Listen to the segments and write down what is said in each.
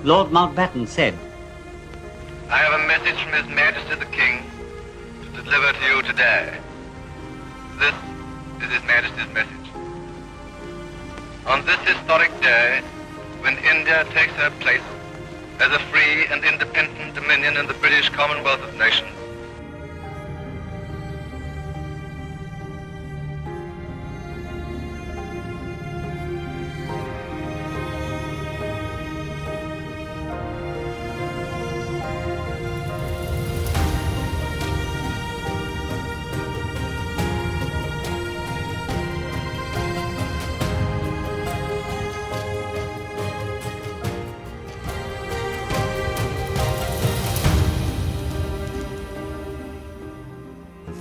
Lord Mountbatten said, I have a message from His Majesty the King to deliver to you today. This is His Majesty's message. On this historic day, when India takes her place as a free and independent dominion in the British Commonwealth of Nations,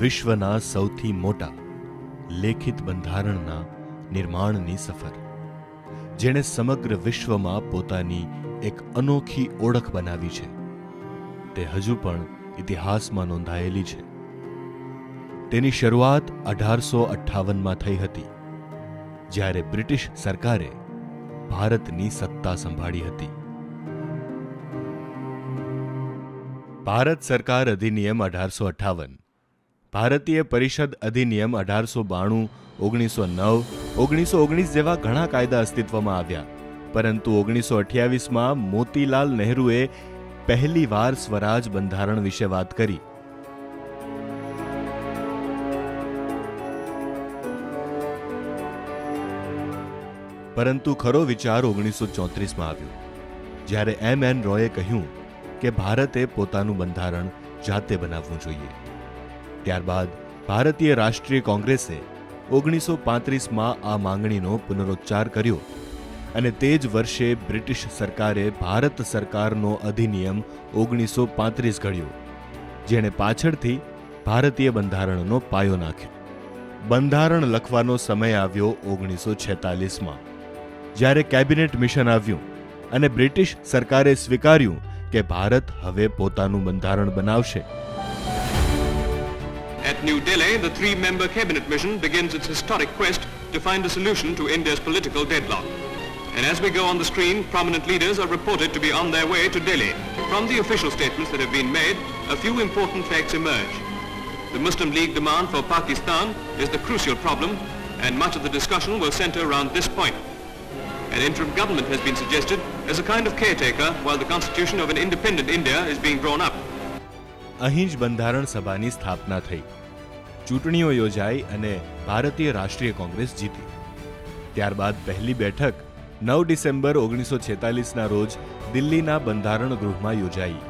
વિશ્વના સૌથી મોટા લેખિત બંધારણના નિર્માણની સફર, જેણે સમગ્ર વિશ્વમાં પોતાની એક અનોખી ઓળખ બનાવી છે, તે હજુ પણ ઇતિહાસમાં નોંધાયેલી છે. તેની શરૂઆત 1858માં થઈ હતી, જ્યારે બ્રિટિશ સરકારે ભારતની સત્તા સંભાળી હતી. ભારત સરકાર અધિનિયમ 1858, ભારતીય પરિષદ અધિનિયમ 1892, 1909, 1919 જેવા ઘણા કાયદા અસ્તિત્વમાં આવ્યા, પરંતુ 1928માં મોતીલાલ નહેરુએ પહેલીવાર સ્વરાજ બંધારણ વિશે વાત કરી. પરંતુ ખરો વિચાર 1934માં આવ્યો, જ્યારે M.N. રોયે કહ્યું કે ભારતે પોતાનું બંધારણ જાતે બનાવવું જોઈએ. ત્યારબાદ ભારતીય રાષ્ટ્રીય કોંગ્રેસે 1935માં આ માંગણીનો પુનરોચ્ચાર કર્યો અને તે જ વર્ષે બ્રિટિશ સરકારે ભારત સરકારનો અધિનિયમ 1935 ઘડ્યો, જેણે પાછળથી ભારતીય બંધારણનો પાયો નાખ્યો. બંધારણ લખવાનો સમય આવ્યો 1946માં, જ્યારે કેબિનેટ મિશન આવ્યું અને બ્રિટિશ સરકારે સ્વીકાર્યું કે ભારત હવે પોતાનું બંધારણ બનાવશે. At New Delhi, the three-member cabinet mission begins its historic quest to find a solution to India's political deadlock. And as we go on the screen, prominent leaders are reported to be on their way to Delhi. From the official statements that have been made, a few important facts emerge. The Muslim League demand for Pakistan is the crucial problem, and much of the discussion will center around this point. An interim government has been suggested as a kind of caretaker while the constitution of an independent India is being drawn up. અહીં જ બંધારણ સભાની સ્થાપના થઈ, ચૂંટણીઓ યોજાઈ અને ભારતીય રાષ્ટ્રીય કોંગ્રેસ જીતી. ત્યારબાદ પહેલી બેઠક 9 ડિસેમ્બર 1946ના રોજ દિલ્હીના બંધારણ ગૃહમાં યોજાઈ.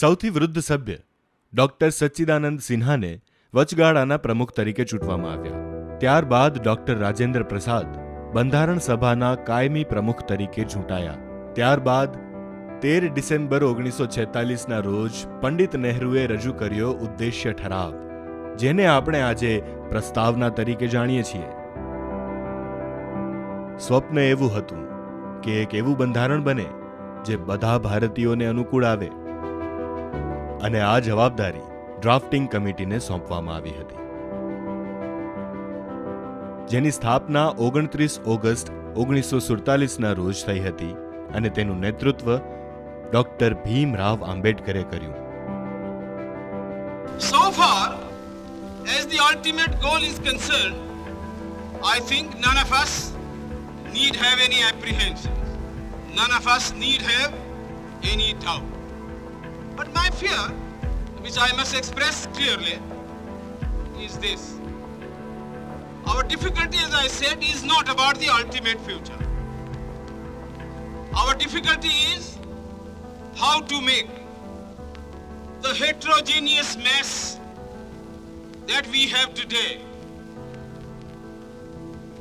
સૌથી વૃદ્ધ સભ્ય ડોક્ટર સચ્ચિદાનંદ સિન્હાને વચગાળાના પ્રમુખ તરીકે ચૂંટવામાં આવ્યા. ત્યારબાદ ડોક્ટર રાજેન્દ્ર પ્રસાદ બંધારણ સભાના કાયમી પ્રમુખ તરીકે ચૂંટાયા. ત્યારબાદ 13 ડિસેમ્બર 1946ના રોજ પંડિત નહેરુએ રજૂ કર્યો ઉદ્દેશ્ય ઠરાવ, જેને આપણે આજે પ્રસ્તાવના તરીકે જાણીએ છીએ. સ્વપ્ન એવું હતું કે એક એવું બંધારણ બને જે બધા ભારતીયોને અનુકૂળ આવે, અને આ જવાબદારી ડ્રાફ્ટિંગ કમિટીને સોંપવામાં આવી હતી, જેની સ્થાપના 29 ઓગસ્ટ 1947ના રોજ થઈ હતી અને તેનું નેતૃત્વ ડોક્ટર ભીમરાવ આંબેડકરે કર્યું. So far as the ultimate goal is concerned, I think none of us need have any apprehensions. None of us need have any doubt. But my fear, which I must express clearly, is this. Our difficulty, as I said, is not about the ultimate future. Our difficulty is how to make the heterogeneous mess that we have today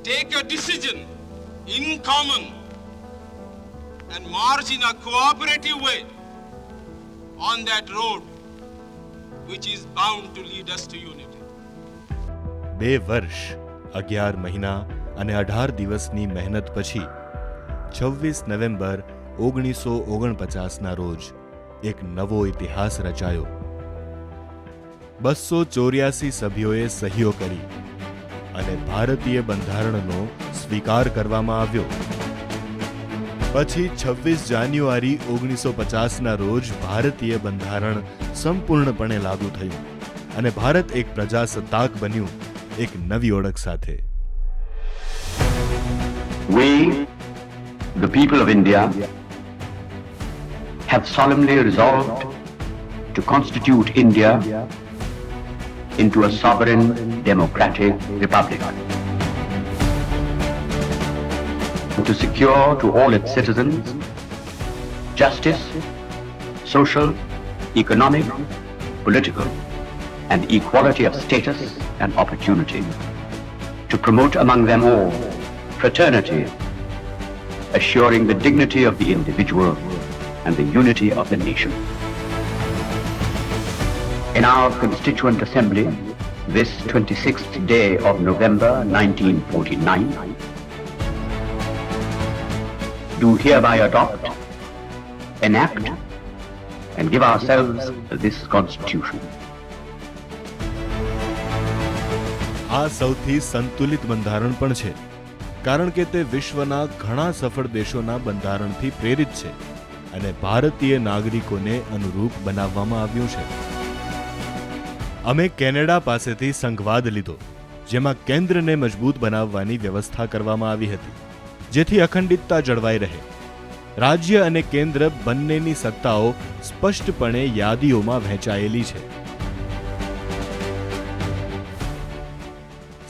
take a decision in common and march in a cooperative way on that road which is bound to lead us to unity. 2 વર્ષ 11 મહિના અને 18 દિવસની મહેનત પછી 26 November 1949ના રોજ એક નવો ઇતિહાસ રચાયો. 284 સભ્યોએ સહીઓ કરી અને ભારતીય બંધારણનો સ્વીકાર કરવામાં આવ્યો. પછી 26 જાન્યુઆરી 1950ના રોજ ભારતીય બંધારણ સંપૂર્ણપણે લાગુ થયું અને ભારત એક પ્રજાસત્તાક બન્યું, એક નવી ઓળખ સાથે. We, the people of India, have solemnly resolved to constitute India into a sovereign democratic republic, to secure to all its citizens justice, social, economic, political, and equality of status and opportunity, to promote among them all fraternity, assuring the dignity of the individual and the unity of the nation. In our Constituent Assembly, this 26th day of November 1949, do hereby adopt, enact, and give ourselves this Constitution. આ સૌથી સંતુલિત બંધારણ પણ છે, કારણ કે તે વિશ્વના ઘણા સફળ દેશોના બંધારણથી પ્રેરિત છે અને ભારતીય નાગરિકોને અનુરૂપ બનાવવામાં આવ્યું છે. અમે કેનેડા પાસેથી સંઘવાદ લીધો, જેમાં કેન્દ્રને મજબૂત બનાવવાની વ્યવસ્થા કરવામાં આવી હતી, જેથી અખંડિતતા જળવાઈ રહે. રાજ્ય અને કેન્દ્ર બંનેની સત્તાઓ સ્પષ્ટપણે યાદીઓમાં વહેંચાયેલી છે.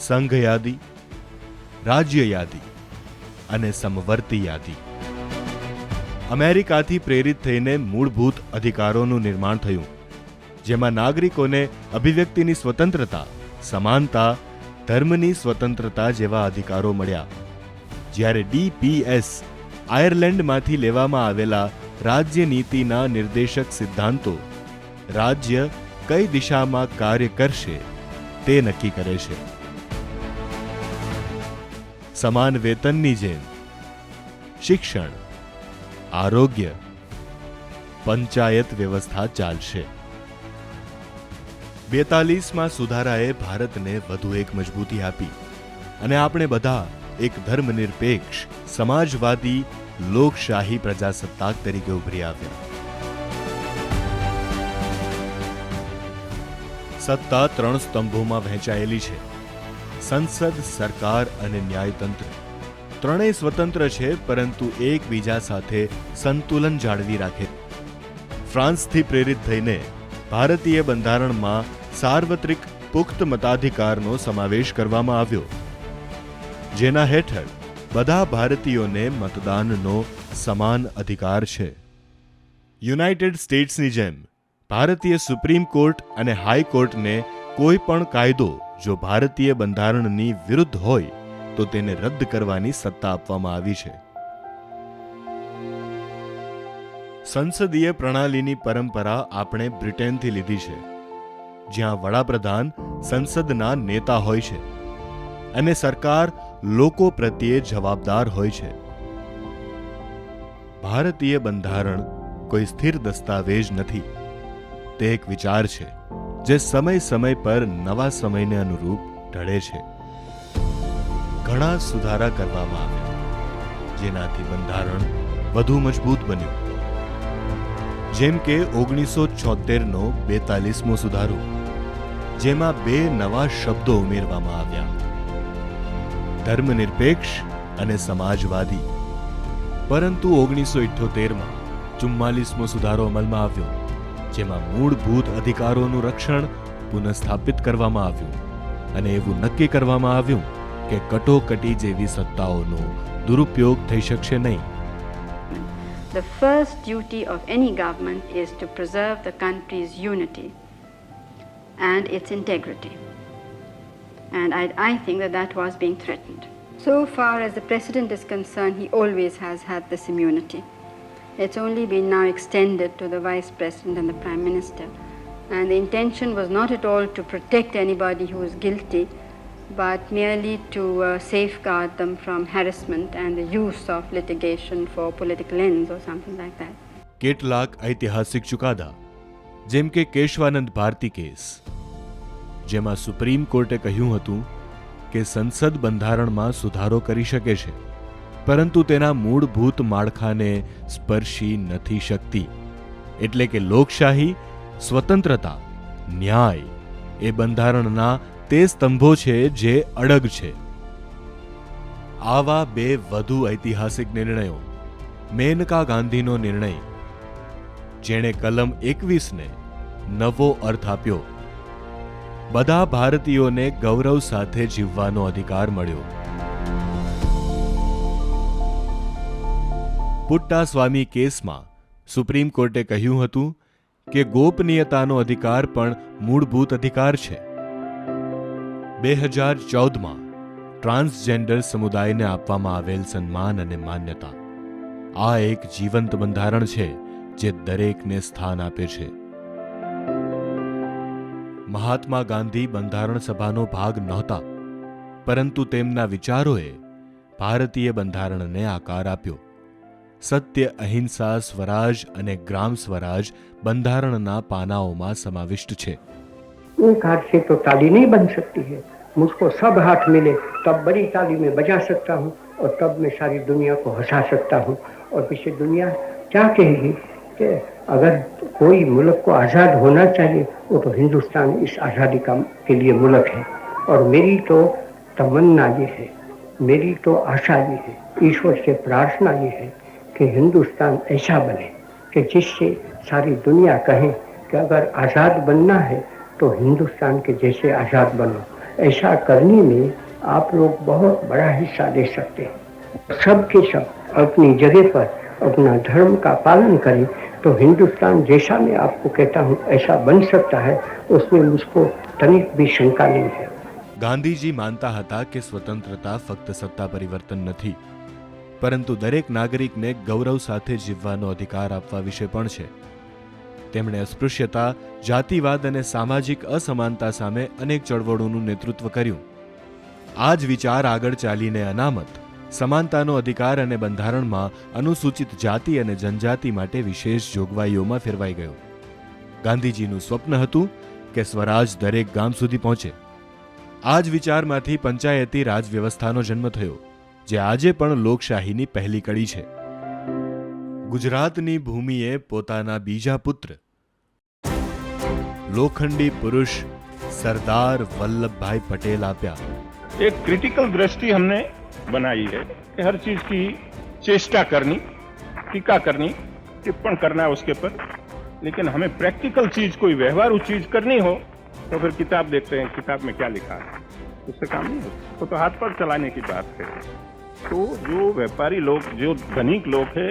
સંઘ યાદી, રાજ્ય યાદી અને સમવર્તી યાદી. અમેરિકાથી પ્રેરિત થઈને મૂળભૂત અધિકારોનું નિર્માણ થયું, જેમાં નાગરિકોને અભિવ્યક્તિની સ્વતંત્રતા, સમાનતા, ધર્મની સ્વતંત્રતા જેવા અધિકારો મળ્યા. જ્યારે DPS આયર્લેન્ડમાંથી લેવામાં આવેલા રાજ્ય નીતિના નિર્દેશક સિદ્ધાંતો રાજ્ય કઈ દિશામાં કાર્ય કરશે તે નક્કી કરે છે. સમાન વેતનની જેમ શિક્ષણ, આરોગ્ય, પંચાયત વ્યવસ્થા ચાલશે. 42માં સુધારાએ ભારતને વધુ એક મજબૂતી આપી અને આપણે બધા એક ધર્મનિરપેક્ષ, સમાજવાદી, લોકશાહી પ્રજાસત્તાક તરીકે ઉભરી આવ્યા. સત્તા 3 સ્તંભોમાં વહેંચાયેલી છે: સંસદ, સરકાર અને ન્યાયતંત્ર. ત્રણેય સ્વતંત્ર છે, પરંતુ એકબીજા સાથે સંતુલન જાળવી રાખે. ફ્રાન્સથી પ્રેરિત થઈને ભારતીય બંધારણમાં સાર્વત્રિક પુખ્ત મતાધિકારનો સમાવેશ કરવામાં આવ્યો, જેના હેઠળ બધા ભારતીયોને મતદાનનો સમાન અધિકાર છે. યુનાઇટેડ સ્ટેટ્સની જેમ ભારતીય સુપ્રીમ કોર્ટ અને હાઈકોર્ટને કોઈ પણ કાયદો જો ભારતીય બંધારણની વિરુદ્ધ હોય તો તેને રદ કરવાની સત્તા આપવામાં આવી છે. સંસદીય પ્રણાલીની પરંપરા આપણે બ્રિટનથી લીધી છે, જ્યાં વડાપ્રધાન સંસદના નેતા હોય છે અને સરકાર લોકો પ્રત્યે જવાબદાર હોય છે. ભારતીય બંધારણ કોઈ સ્થિર દસ્તાવેજ નથી, તે એક વિચાર છે જે સમય સમય પર નવા સમયને અનુરૂપ ઢળે છે. ઘણા સુધારા કરવામાં આવ્યા, જેનાથી બંધારણ વધુ મજબૂત બન્યું, જેમ કે 1976નો 42મો સુધારો, જેમાં 2 નવા શબ્દો ઉમેરવામાં આવ્યા: ધર્મનિરપેક્ષ અને સમાજવાદી. પરંતુ 1978માં 44મો સુધારો અમલમાં આવ્યો, જેમાં મૂળભૂત અધિકારોનું રક્ષણ પુનઃસ્થાપિત કરવામાં આવ્યું અને એવું નક્કી કરવામાં આવ્યું કે કટોકટી જેવી સત્તાઓનો દુરુપયોગ થઈ શકશે નહીં. The first duty of any government is to preserve the country's unity and its integrity. And I think that was being threatened. So far as the President is concerned, he always has had this immunity. It's only been now extended to the Vice President and the Prime Minister. And the intention was not at all to protect anybody who is guilty, but merely to safeguard them from harassment and the use of litigation for political ends or something like that. કેટલાક ઐતિહાસિક ચુકાદા, જેમ કે Keshavananda Bharati case, જેમાં supreme કોર્ટે કહ્યું હતું કે સંસદ બંધારણમાં સુધારો કરી શકે છે, પરંતુ તેના મૂળભૂત માળખાને સ્પર્શી નથી શકતી. એટલે કે લોકશાહી, સ્વતંત્રતા, ન્યાય એ બંધારણના તે સ્તંભો છે જે અડગ છે. આવા બે વધુ ઐતિહાસિક નિર્ણયો, મેનકા ગાંધીનો નિર્ણય, જેણે કલમ 21ને નવો અર્થ આપ્યો, બધા ભારતીયોને ગૌરવ સાથે જીવવાનો અધિકાર મળ્યો. પુટ્ટાસ્વામી કેસમાં સુપ્રીમ કોર્ટે કહ્યું હતું કે ગોપનીયતાનો અધિકાર પણ મૂળભૂત અધિકાર છે. 2014માં ટ્રાન્સજેન્ડર સમુદાયને આપવામાં આવેલ સન્માન અને માન્યતા, આ એક જીવંત બંધારણ છે જે દરેકને સ્થાન આપે છે. મહાત્મા ગાંધી બંધારણ સભાનો ભાગ નહોતા, પરંતુ તેમના વિચારોએ ભારતીય બંધારણને આકાર આપ્યો. સત્ય, અહિંસા, સ્વરાજ અને ગ્રામ સ્વરાજ બંધાरणના પાનાઓમાં સમાવિષ્ટ છે. एक हाथ से तो ताली नहीं बन सकती है. मुझको सब हाथ मिले तब बड़ी ताली में बजा सकता हूँ और तब मैं सारी दुनिया को हंसा सकता हूँ. और पीछे दुनिया क्या कहेगी कि अगर कोई मुल्क को आज़ाद होना चाहिए वो तो हिंदुस्तान इस आज़ादी का के लिए मुल्क है. और मेरी तो तमन्ना ये है, मेरी तो आशा ये है, ईश्वर से प्रार्थना ये है कि हिंदुस्तान ऐसा बने कि जिससे सारी दुनिया कहे कि अगर आज़ाद बनना है तो हिंदुस्तान के जैसे आज़ाद बनो. ऐसा करने में आप लोग बहुत बड़ा हिस्सा ले सकते हैं. सब के सब अपनी जगह पर अपना धर्म का पालन करें तो हिंदुस्तान जैसा मैं आपको कहता हूँ ऐसा बन सकता है. उसमें मुझको तनिक भी शंका नहीं है. ગાંધીજી માનતા હતા કે સ્વતંત્રતા ફક્ત સત્તા પરિવર્તન નથી, પરંતુ દરેક નાગરિકને ગૌરવ સાથે જીવવાનો અધિકાર આપવા વિશે પણ છે. તેમણે અસ્પૃશ્યતા, જાતિવાદ અને સામાજિક અસમાનતા સામે અનેક ચળવળોનું નેતૃત્વ કર્યું. આ જ વિચાર આગળ ચાલીને અનામત, સમાનતાનો અધિકાર અને બંધારણમાં અનુસૂચિત જાતિ અને જનજાતિ માટે વિશેષ જોગવાઈઓમાં ફેરવાઈ ગયો. ગાંધીજીનું સ્વપ્ન હતું કે સ્વરાજ દરેક ગામ સુધી પહોંચે. આ જ વિચારમાંથી પંચાયતી રાજ વ્યવસ્થાનો જન્મ થયો, જે આજે પણ લોકશાહીની પહેલી કડી છે. ગુજરાતની ભૂમિએ પોતાના બીજા પુત્ર, લોખંડી પુરુષ સરદાર वल्लभभाई पटेल आप्या. एक क्रिटिकल दृष्टि हमने बनाई है कि हर चीज की चेष्टा करनी, टीका करनी, टिप्पण करना उसके पर, लेकिन हमें प्रैक्टिकल चीज, कोई व्यवहारू चीज करनी हो तो फिर किताब देखते हैं, किताब में क्या लिखा है, उससे काम नहीं होता. तो हाथ पर चलाने की बात है. तो जो व्यापारी लोग, जो धनिक लोग है,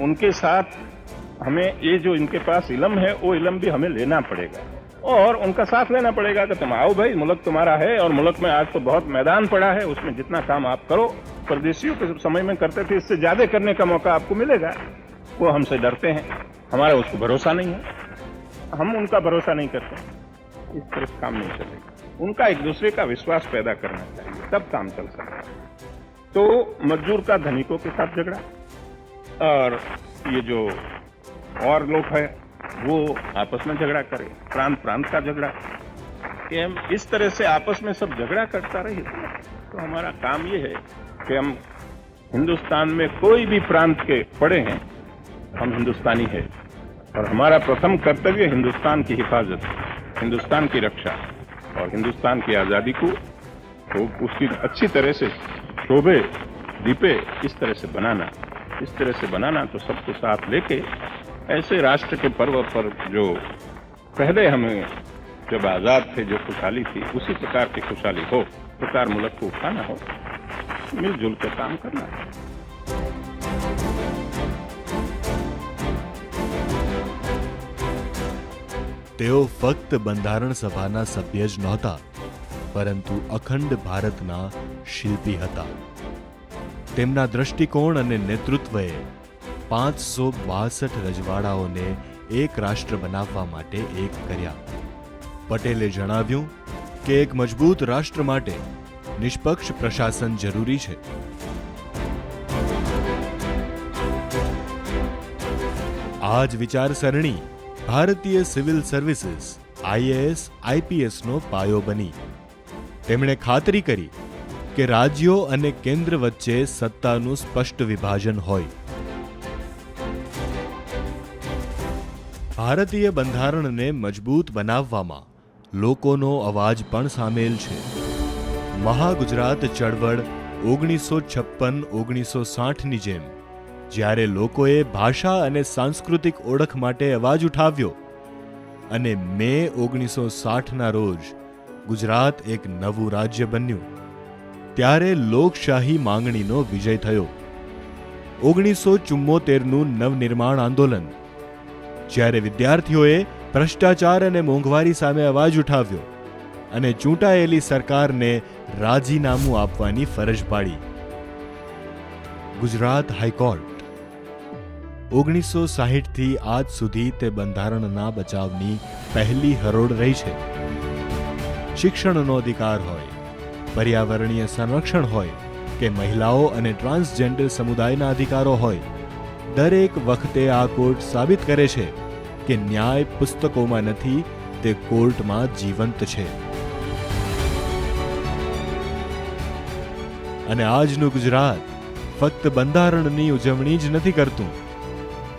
उनके साथ हमें ये जो इनके पास इल्म है वो इल्म भी हमें लेना पड़ेगा और उनका साथ लेना पड़ेगा कि तुम आओ भाई, मुल्क तुम्हारा है और मुल्क में आज तो बहुत मैदान पड़ा है, उसमें जितना काम आप करो, परदेशियों के समय में करते थे, इससे ज्यादा करने का मौका आपको मिलेगा. वो हमसे डरते हैं, हमारा उसको भरोसा नहीं है, हम उनका भरोसा नहीं करते. इस तरह से काम नहीं चलेगा. उनका एक दूसरे का विश्वास पैदा करना चाहिए, तब काम चल सकता है. तो मजदूर का धनिकों के साथ झगड़ा और ये जो और लोग हैं वो आपस में झगड़ा करें, प्रांत प्रांत का झगड़ा, कि हम इस तरह से आपस में सब झगड़ा करता रहे तो हमारा काम ये है कि हम हिंदुस्तान में कोई भी प्रांत के पड़े हैं, हम हिंदुस्तानी है और हमारा प्रथम कर्तव्य हिंदुस्तान की हिफाजत, हिंदुस्तान की रक्षा और हिंदुस्तान की आज़ादी को तो उसकी अच्छी तरह से शोभे दीपे इस तरह से बनाना. इस तरह से बनाना तो सबको साथ लेके ऐसे राष्ट्र के पर्व पर जो पहले हमें जब आज़ाद थे जो खुशहाली थी, उसी प्रकार की खुशहाली हो, प्रकार मुल्क को उठाना हो, मिलजुल कर काम करना है. તેઓ ફક્ત બંધારણ સભાના સભ્ય જ નહોતા, પરંતુ અખંડ ભારતના શિલ્પી હતા. તેમના દૃષ્ટિકોણ અને નેતૃત્વએ 562 રજવાડાઓને એક રાષ્ટ્ર બનાવવા માટે એક કર્યા. પટેલે જણાવ્યું કે એક મજબૂત રાષ્ટ્ર માટે નિષ્પક્ષ પ્રશાસન જરૂરી છે. આ જ વિચારસરણી ભારતીય સિવિલ સર્વિસીસ આઈએએસ આઈપીએસનો પાયો બની. તેમણે ખાતરી કરી કે રાજ્યો અને કેન્દ્ર વચ્ચે સત્તાનું સ્પષ્ટ વિભાજન હોય. ભારતીય બંધારણને મજબૂત બનાવવામાં લોકોનો અવાજ પણ સામેલ છે. મહાગુજરાત ચળવળ 1956-1960ની જેમ જ્યારે લોકોએ ભાષા અને સાંસ્કૃતિક ઓળખ માટે અવાજ ઉઠાવ્યો અને મે 1960ના રોજ ગુજરાત એક નવું રાજ્ય બન્યું, ત્યારે લોકશાહી માંગણીનો વિજય થયો. 1974નું નવનિર્માણ આંદોલન, જ્યારે વિદ્યાર્થીઓએ ભ્રષ્ટાચાર અને મોંઘવારી સામે અવાજ ઉઠાવ્યો અને ચૂંટાયેલી સરકારને રાજીનામું આપવાની ફરજ પાડી. ગુજરાત હાઈકોર્ટ 1960થી આજ સુધી તે બંધારણના બચાવની પહેલી હરોળ રહી છે. શિક્ષણનો અધિકાર હોય, પર્યાવરણીય સંરક્ષણ હોય કે મહિલાઓ અને ટ્રાન્સજેન્ડર સમુદાયના અધિકારો હોય, દરેક વખતે આ કોર્ટ સાબિત કરે છે કે ન્યાય પુસ્તકોમાં નથી, તે કોર્ટમાં જીવંત છે. અને આજનું ગુજરાત ફક્ત બંધારણની ઉજવણી જ નથી કરતું,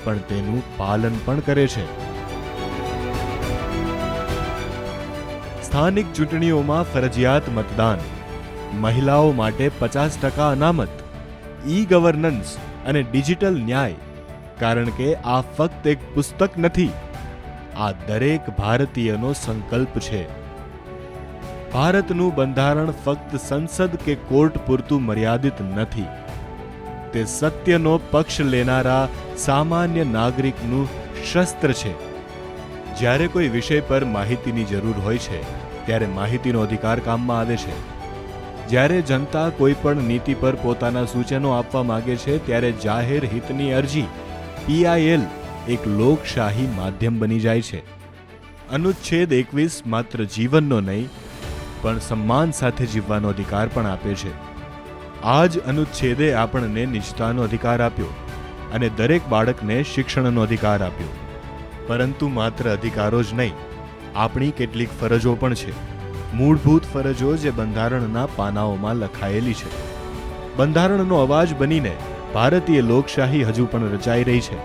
પણ તેનું પાલન પણ કરે છે. સ્થાનિક ચૂંટણીઓમાં ફરજિયાત મતદાન, મહિલાઓ માટે 50% અનામત, ઈ ગવર્નન્સ અને ડિજિટલ ન્યાય. કારણ કે આ ફક્ત એક પુસ્તક નથી, આ દરેક ભારતીયનો સંકલ્પ છે. ભારતનું બંધારણ ફક્ત સંસદ કે કોર્ટ પૂરતું મર્યાદિત નથી. તે સત્યનો પક્ષ લેનારા સામાન્ય નાગરિકનું શસ્ત્ર છે. જ્યારે કોઈ વિષય પર માહિતીની જરૂર હોય છે, ત્યારે માહિતીનો અધિકાર કામમાં આવે છે. જ્યારે જનતા કોઈ પણ નીતિ પર પોતાના સૂચનો આપવા માંગે છે, ત્યારે જાહેર હિતની અરજી PIL એક લોકશાહી માધ્યમ બની જાય છે. અનુચ્છેદ 21 માત્ર જીવનનો નહીં, પણ સન્માન સાથે જીવવાનો અધિકાર પણ આપે છે. આ જ અનુચ્છેદે આપણને નિજતાનો અધિકાર આપ્યો અને દરેક બાળકને શિક્ષણનો અધિકાર આપ્યો. પરંતુ માત્ર અધિકારો જ નહીં, આપણી કેટલીક ફરજો પણ છે. મૂળભૂત ફરજો જે બંધારણના પાનાઓમાં લખાયેલી છે. બંધારણનો અવાજ બનીને ભારતીય લોકશાહી હજુ પણ રચાઈ રહી છે,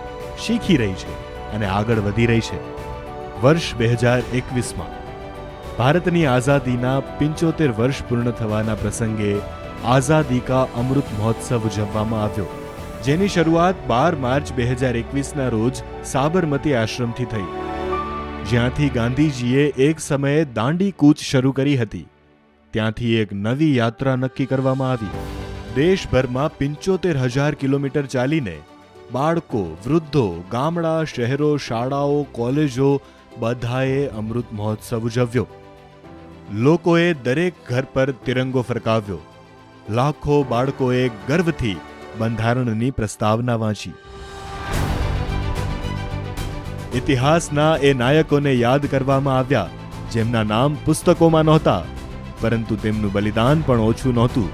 શીખી રહી છે અને આગળ વધી રહી છે. વર્ષ 2021માં ભારતની આઝાદીના 75 વર્ષ પૂર્ણ થવાના પ્રસંગે આઝાદી કા અમૃત મહોત્સવ ઉજવવામાં આવ્યો, જેની શરૂઆત 12 માર્ચ 2021ના રોજ સાબરમતી આશ્રમથી થઈ, જ્યાંથી ગાંધીજીએ એક સમયે દાંડી કૂચ શરૂ કરી હતી. ત્યાંથી એક નવી યાત્રા નક્કી કરવામાં આવી. દેશભરમાં 75,000 કિલોમીટર ચાલીને બાળકો, વૃદ્ધો, ગામડા, શહેરો, શાળાઓ, કોલેજો બધાએ અમૃત મહોત્સવ ઉજવ્યો. લોકોએ દરેક ઘર પર તિરંગો ફરકાવ્યો. લાખો બાળકોએ ગર્વથી બંધારણની પ્રસ્તાવના વાંચી. ઇતિહાસના એ નાયકોને યાદ કરવામાં આવ્યા, જેમના નામ પુસ્તકોમાં નહોતા, પરંતુ તેમનું બલિદાન પણ ઓછું નહોતું.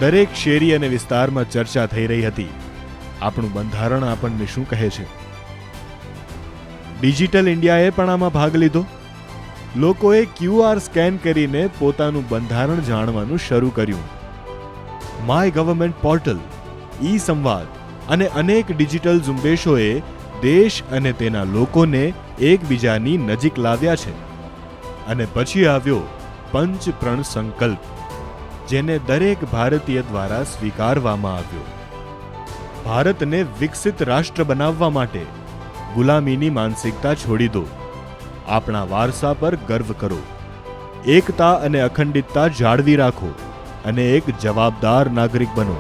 દરેક શેરી અને વિસ્તારમાં ચર્ચા થઈ રહી હતી, આપણું બંધારણ આપણને શું કહે છે. ડિજિટલ ઇન્ડિયાએ પણ આમાં ભાગ લીધો. લોકોએ QR સ્કેન કરીને પોતાનું બંધારણ જાણવાનું શરૂ કર્યું. માય ગવર્મેન્ટ પોર્ટલ, ઈ સંવાદ અને અનેક ડિજિટલ ઝુંબેશોએ દેશ અને તેના લોકોને એકબીજાની નજીક લાવ્યા છે. અને પછી આવ્યો પંચ પ્રણ સંકલ્પ, જેને દરેક ભારતીય દ્વારા સ્વીકારવામાં આવ્યો. ભારતને વિકસિત રાષ્ટ્ર બનાવવા માટે ગુલામીની માનસિકતા છોડી દો. આપણા વારસા પર ગર્વ કરો. એકતા અને અખંડિતતા જાળવી રાખો અને એક જવાબદાર નાગરિક બનો.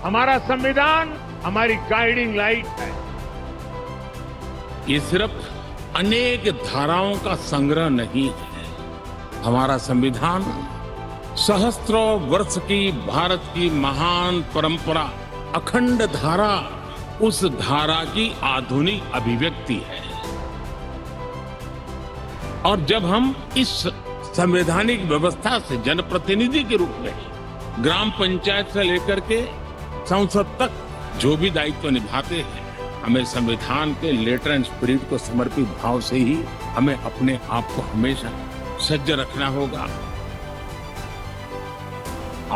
हमारा संविधान हमारी गाइडिंग लाइट है. ये सिर्फ अनेक धाराओं का संग्रह नहीं है. हमारा संविधान सहस्त्रों वर्ष की भारत की महान परंपरा, अखंड धारा, उस धारा की आधुनिक अभिव्यक्ति है. और जब हम इस संवैधानिक व्यवस्था से जनप्रतिनिधि के रूप में ग्राम पंचायत से लेकर के संसद तक जो भी दायित्व निभाते हैं, हमें संविधान के लेटर एंड स्पिरिट को समर्पित भाव से ही हमें अपने आप को हमेशा सज्ज रखना होगा।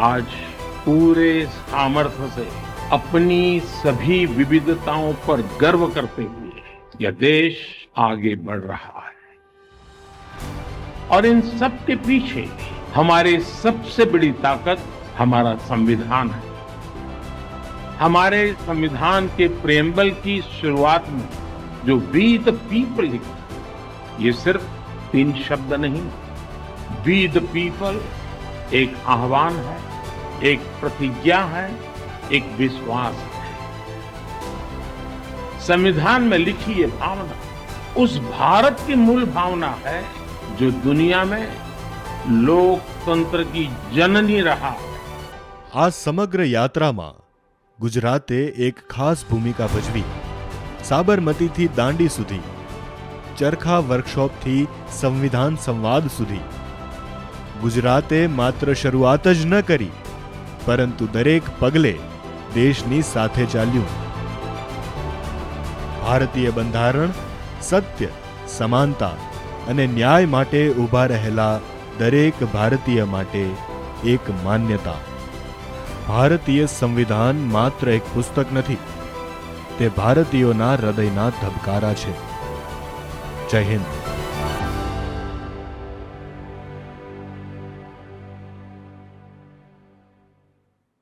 आज पूरे सामर्थ्य से अपनी सभी विविधताओं पर गर्व करते हुए यह देश आगे बढ़ रहा है और इन सब के पीछे हमारी सबसे बड़ी ताकत हमारा संविधान है। हमारे संविधान के प्रेम्बल की शुरुआत में जो वी द पीपल लिखा, ये सिर्फ 3 शब्द नहीं, वी द पीपल एक आह्वान है, एक प्रतिज्ञा है, एक विश्वास है। संविधान में लिखी ये भावना उस भारत की मूल भावना है जो दुनिया में लोकतंत्र की जननी रहा है। આ સમગ્ર યાત્રામાં ગુજરાતે એક ખાસ ભૂમિકા ભજવી। સાબરમતીથી દાંડી સુધી, ચરખા વર્કશોપથી સંવિધાન સંવાદ સુધી ગુજરાતે માત્ર શરૂઆત જ ન કરી, પરંતુ દરેક પગલે દેશની સાથે ચાલ્યું। ભારતીય બંધારણ સત્ય, સમાનતા અને ન્યાય માટે ઊભા રહેલા દરેક ભારતીય માટે એક માન્યતા। ભારતીય સંવિધાન માત્ર એક પુસ્તક નથી, તે ભારતીયોના હૃદયના ધબકારા છે। જય હિન્દ।